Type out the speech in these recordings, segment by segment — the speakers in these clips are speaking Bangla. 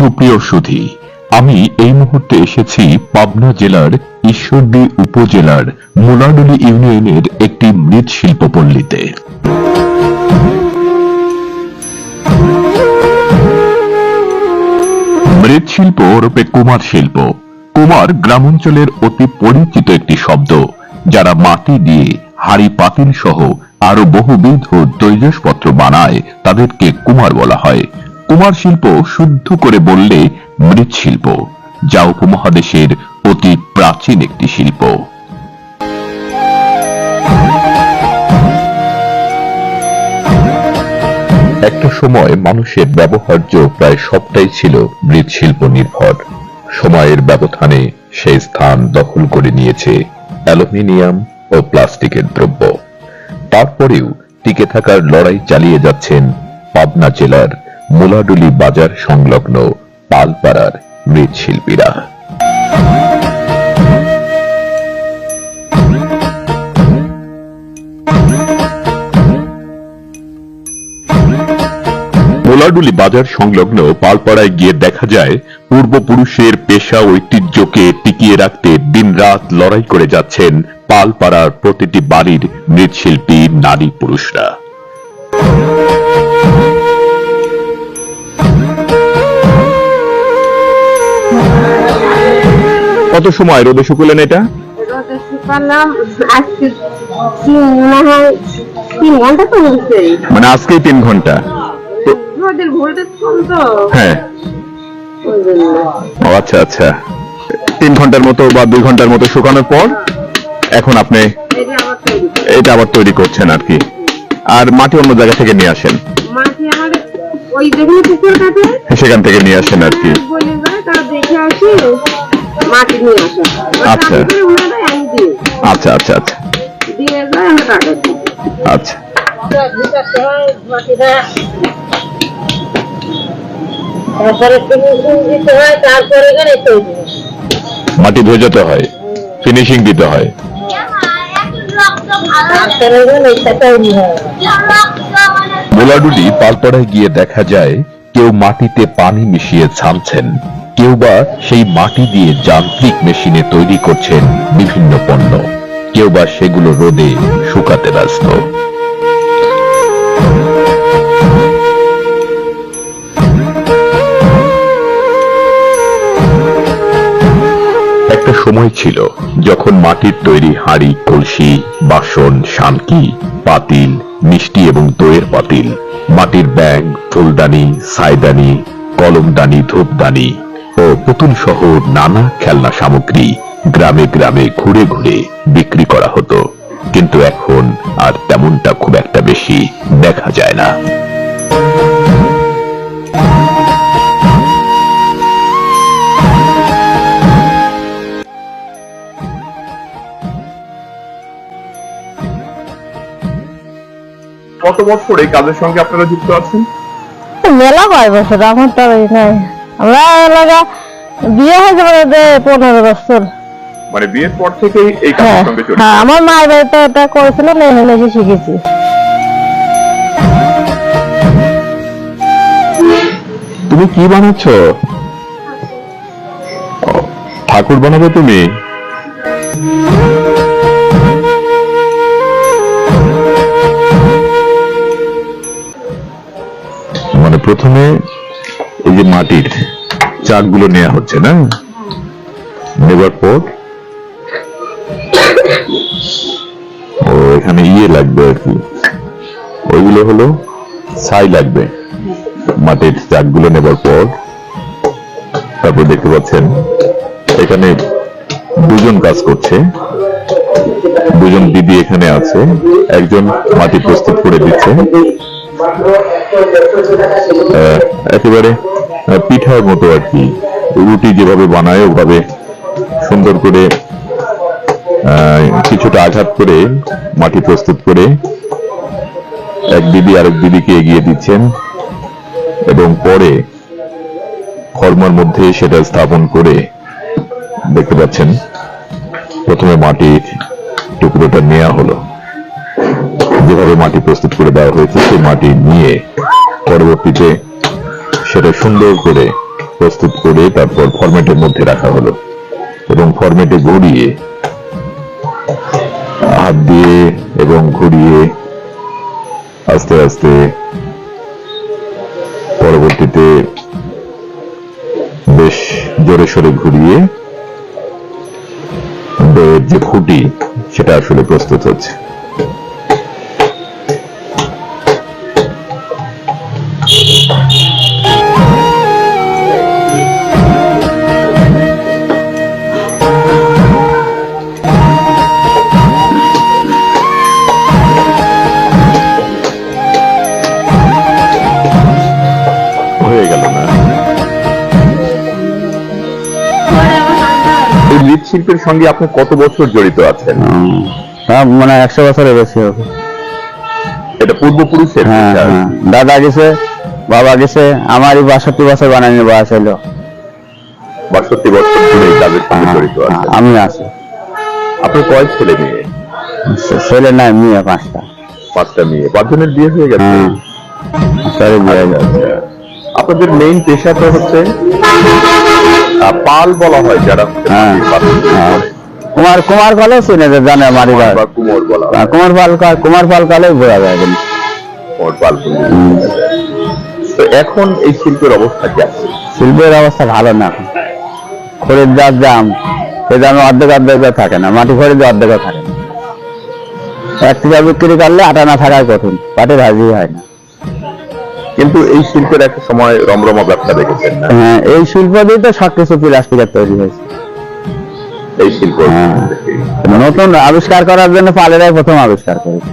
সুপ্রিয় সুধী, আমি এই মুহূর্তে এসেছি পাবনা জেলার ঈশ্বরদী উপজেলার মোলাডুলি ইউনিয়নের একটি মৃৎশিল্প পল্লীতে। মৃৎশিল্প রূপে কুমার শিল্প। কুমার গ্রামাঞ্চলের অতি পরিচিত একটি শব্দ, যারা মাটি দিয়ে হাড়ি পাতিল সহ আরো বহুবিধ তৈজসপত্র বানায় তাদেরকে কুমার বলা হয়। কুমার শিল্প শুদ্ধ করে বললে মৃৎশিল্প, যা উপমহাদেশের অতি প্রাচীন একটি শিল্প। একটা সময় মানুষের ব্যবহার্য প্রায় সবটাই ছিল মৃৎশিল্প নির্ভর। সময়ের ব্যবধানে সেই স্থান দখল করে নিয়েছে অ্যালুমিনিয়াম ও প্লাস্টিকের দ্রব্য। তারপরেও টিকে থাকার লড়াই চালিয়ে যাচ্ছেন পাবনা জেলার মোলাডুলি বাজার সংলগ্ন পালপাড়ার মৃৎশিল্পীরা। মোলাডুলি বাজার সংলগ্ন পালপাড়ায় গিয়ে দেখা যায় পূর্বপুরুষের পেশা ঐতিহ্যকে টিকিয়ে রাখতে দিনরাত লড়াই করে যাচ্ছেন পালপাড়ার প্রতিটি বাড়ির মৃৎশিল্পী নারী পুরুষরা। কত সময় রোদে শুকালেন এটা? রোদে শুকালাম আজকে 3 ঘন্টা তো হয়েছে। মানে আজকেই 3 ঘন্টা? রোদের ভোল্টেজ কম তো। হ্যাঁ, আচ্ছা আচ্ছা। 3 ঘন্টার মতো বা 2 ঘন্টার মতো শুকানোর পর এখন আপনি এটা আবার তৈরি করছেন আর কি। আর মাটি অন্য জায়গা থেকে নিয়ে আসেন? মাটি আমাদের ওই যেখানে পুকুর কাটে সেখান থেকে নিয়ে আসেন আর কি। বলে যায় তারা দেখে আসি মাটি নিয়ে আসে। আচ্ছা আচ্ছা আচ্ছা আচ্ছা দিয়ে যায় আমরা কাটাচ্ছি। আচ্ছা, তারপরে দিতে হয়, তারপরে মাটি ভেজাতে হয়, ফিনিশিং দিতে হয়। মোলাডুলি পালপাড়ায় গিয়ে দেখা যায় কেউ মাটিতে পানি মিশিয়ে ছানছেন, কেউ বা সেই মাটি দিয়ে যান্ত্রিক মেশিনে তৈরি করছেন বিভিন্ন পণ্য, কেউ বা সেগুলো রোদে শুকাতে ব্যস্ত। একটা সময় ছিল যখন মাটির তৈরি হাঁড়ি, কলসি, বাসন, শানকি, পাতিল, মিষ্টি এবং দইয়ের পাতিল, মাটির ব্যাগ, ফুলদানি, ছাইদানি, কলমদানি, ধূপদানি ও পুতুল সহ নানা খেলনা সামগ্রী গ্রামে গ্রামে ঘুরে ঘুরে বিক্রি করা হতো। কিন্তু এখন আর তেমনটা খুব একটা বেশি দেখা যায় না। কত বছর এই কাজের সঙ্গে আপনারা যুক্ত আছেন? মেলা কয় বছর, আমার তো নাই। আমরা এলাকা বিয়ে হয়েছে 15 বছর। মানে বিয়ের পর থেকেই এই কাজের সঙ্গে জড়িত? হ্যাঁ, আমার মায়ের বাড়িতে এটা করেছিল, এখানে এসে শিখেছি। তুমি কি বানাচ্ছ? ঠাকুর বানাবে তুমি? মানে প্রথমে এই যে মাটির চাকগুলো নেওয়া হচ্ছে না, নেবার পর এখানে লাগবে আর কি, ওইগুলো হলো ছাই লাগবে। মাটির চাকগুলো নেবার পর তারপর দেখতে পাচ্ছেন এখানে দুজন কাজ করছে, দুজন দিদি এখানে আছে। একজন মাটি প্রস্তুত করে দিচ্ছে, একেবারে পিঠার মতো আর কি, রুটি যেভাবে বানায় ওভাবে সুন্দর করে কিছুটা আঘাত করে মাটি প্রস্তুত করে এক দিদি আরেক দিদিকে এগিয়ে দিচ্ছেন এবং পরে খড়মার মধ্যে সেটা স্থাপন করে দেখতে পাচ্ছেন প্রথমে মাটির টুকরোটা নেওয়া হলো, যেভাবে মাটি প্রস্তুত করে দেওয়া হয়েছে সেই মাটি নিয়ে পরবর্তীতে সেটা সুন্দর করে প্রস্তুত করে তারপর ফরম্যাটের মধ্যে রাখা হলো এবং ফরম্যাটে ঘুরিয়ে হাত দিয়ে এবং ঘুরিয়ে আস্তে আস্তে পরবর্তীতে বেশ জোরে সোরে ঘুরিয়ে দইয়ের যে খুঁটি সেটা আসলে প্রস্তুত হচ্ছে। হয়ে গেল না? এই মৃৎশিল্পের সঙ্গে আপনি কত বছর জড়িত আছেন? মানে 100 বছরের বেশি হবে। এটা পূর্বপুরুষের হ্যাঁ পেশা। হ্যাঁ, দাদা গেছে, বাবা গেছে, আমারই 62 বছর বানানোর বয়স হলো। 62 বছর ধরে এই কাজের সঙ্গে জড়িত আছেন। আমি আছি। আপনার কয় ছেলে মেয়ে? ছেলে নাই, মেয়ে 5টা। 5টা মেয়ে। 5 জনের বিয়ে হয়ে গেছে? হ্যাঁ, সরি বিয়ে গেছে। আপনাদের মেইন পেশা তো হচ্ছে পাল বলা হয়, যারা হচ্ছে হ্যাঁ, মাটির পাত্র তৈরি হ্যাঁ। করে। কুমার কালে চিনে যে জানে মারি বা কুমোর বলা হয়। কুমার পাল কালে বোঝা যায় কিন্তু। কুমোর পাল বলে। তো এখন এই শিল্পের অবস্থা কি আছে? শিল্পের অবস্থা ভালো না। খড়ির যার দাম, সে দামে অর্ধেক থাকে না, মাটি খড়ির অর্ধেক থাকে না। 1 টাকা বিক্রি করলে আটা না থাকার কঠিন, পাটের হাজির হয় না। কিন্তু এই শিল্পের একটা সময় রমরমা ব্যবসা দেখেছেন না? হ্যাঁ, এই শিল্প দিয়ে তো সবকিছু প্লাস্টিকের তৈরি হয়েছে। এই শিল্প হ্যাঁ। নতুন আবিষ্কার করার জন্য পালেরাই প্রথম আবিষ্কার করেছে।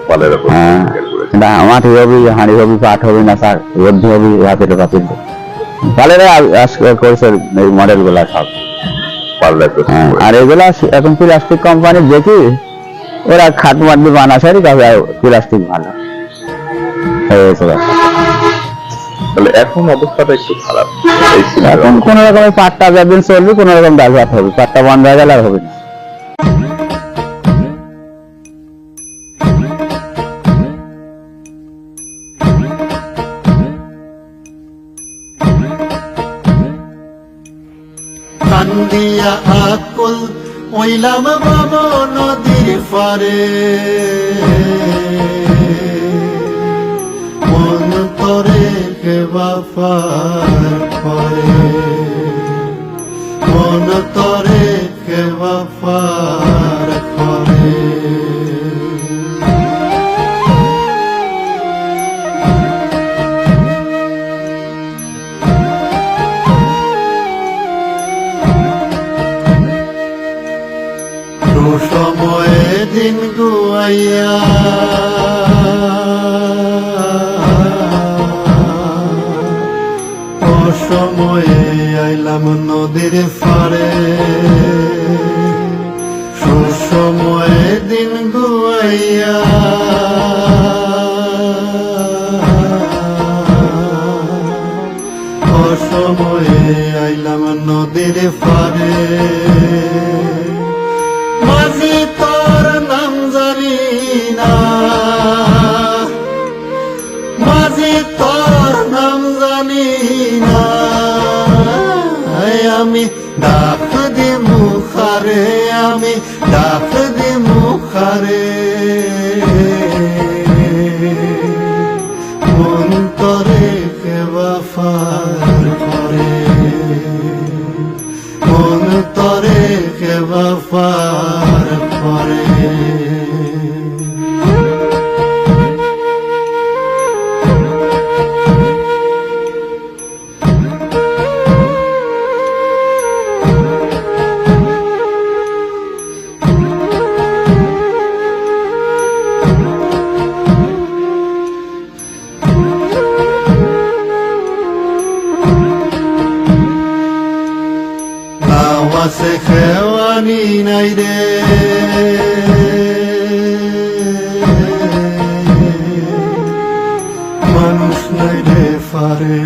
পালের উপর হ্যাঁ, করেছে। না মাটি হবি, হাঁড়ি হবি, পাট হবি না স্যার, রোদ্দি হবি, হাতের পাতিল পালেরাই আবিষ্কার করেছে এই মডেল গুলা সব। পাল্লায় প্রস্তুত হ্যাঁ, করে। আর এগুলা এখন প্লাস্টিক কোম্পানি দেখি ওরা খাট মাটি বানাসারি তবে প্লাস্টিক ভালো হয়েছে। তাহলে এখন অবস্থাটা একটু খারাপ এই শিল্পের এখন অবস্থা। কোন রকমের পাটটা যতদিন চলবে কোন রকম ব্যবহার হবে, পাটটা বন্ধ হয়ে গেলে আর হবে না। কান্দিয়া আকুল ওইলাম বাবা নদীর পারে, মন তরে কে বাফার করে, মন তরে কে বাফার করে। সময়ে দিন গুয়াইয়া অসময়ে আইলাম নদীর পারে, সুসময়ে দিন গুয়াইয়া অসময়ে আইলাম নদীর পারে। মাঝি তোর নাম জানি না, মাঝি তোর নাম জানি না, আমি ডাক দি মুখারে, আমি ডাক দি মুখারে, মন তরে কে বাফার করে, মন তরে কে বাফার করে। নাওয়াসে খেওয়ানি নাই রে, মানুষ নাই রে পারে,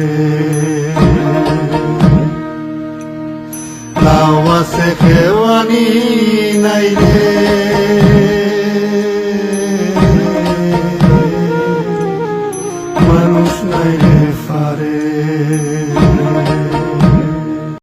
নাওয়াসে খেওয়ানি নাই রে।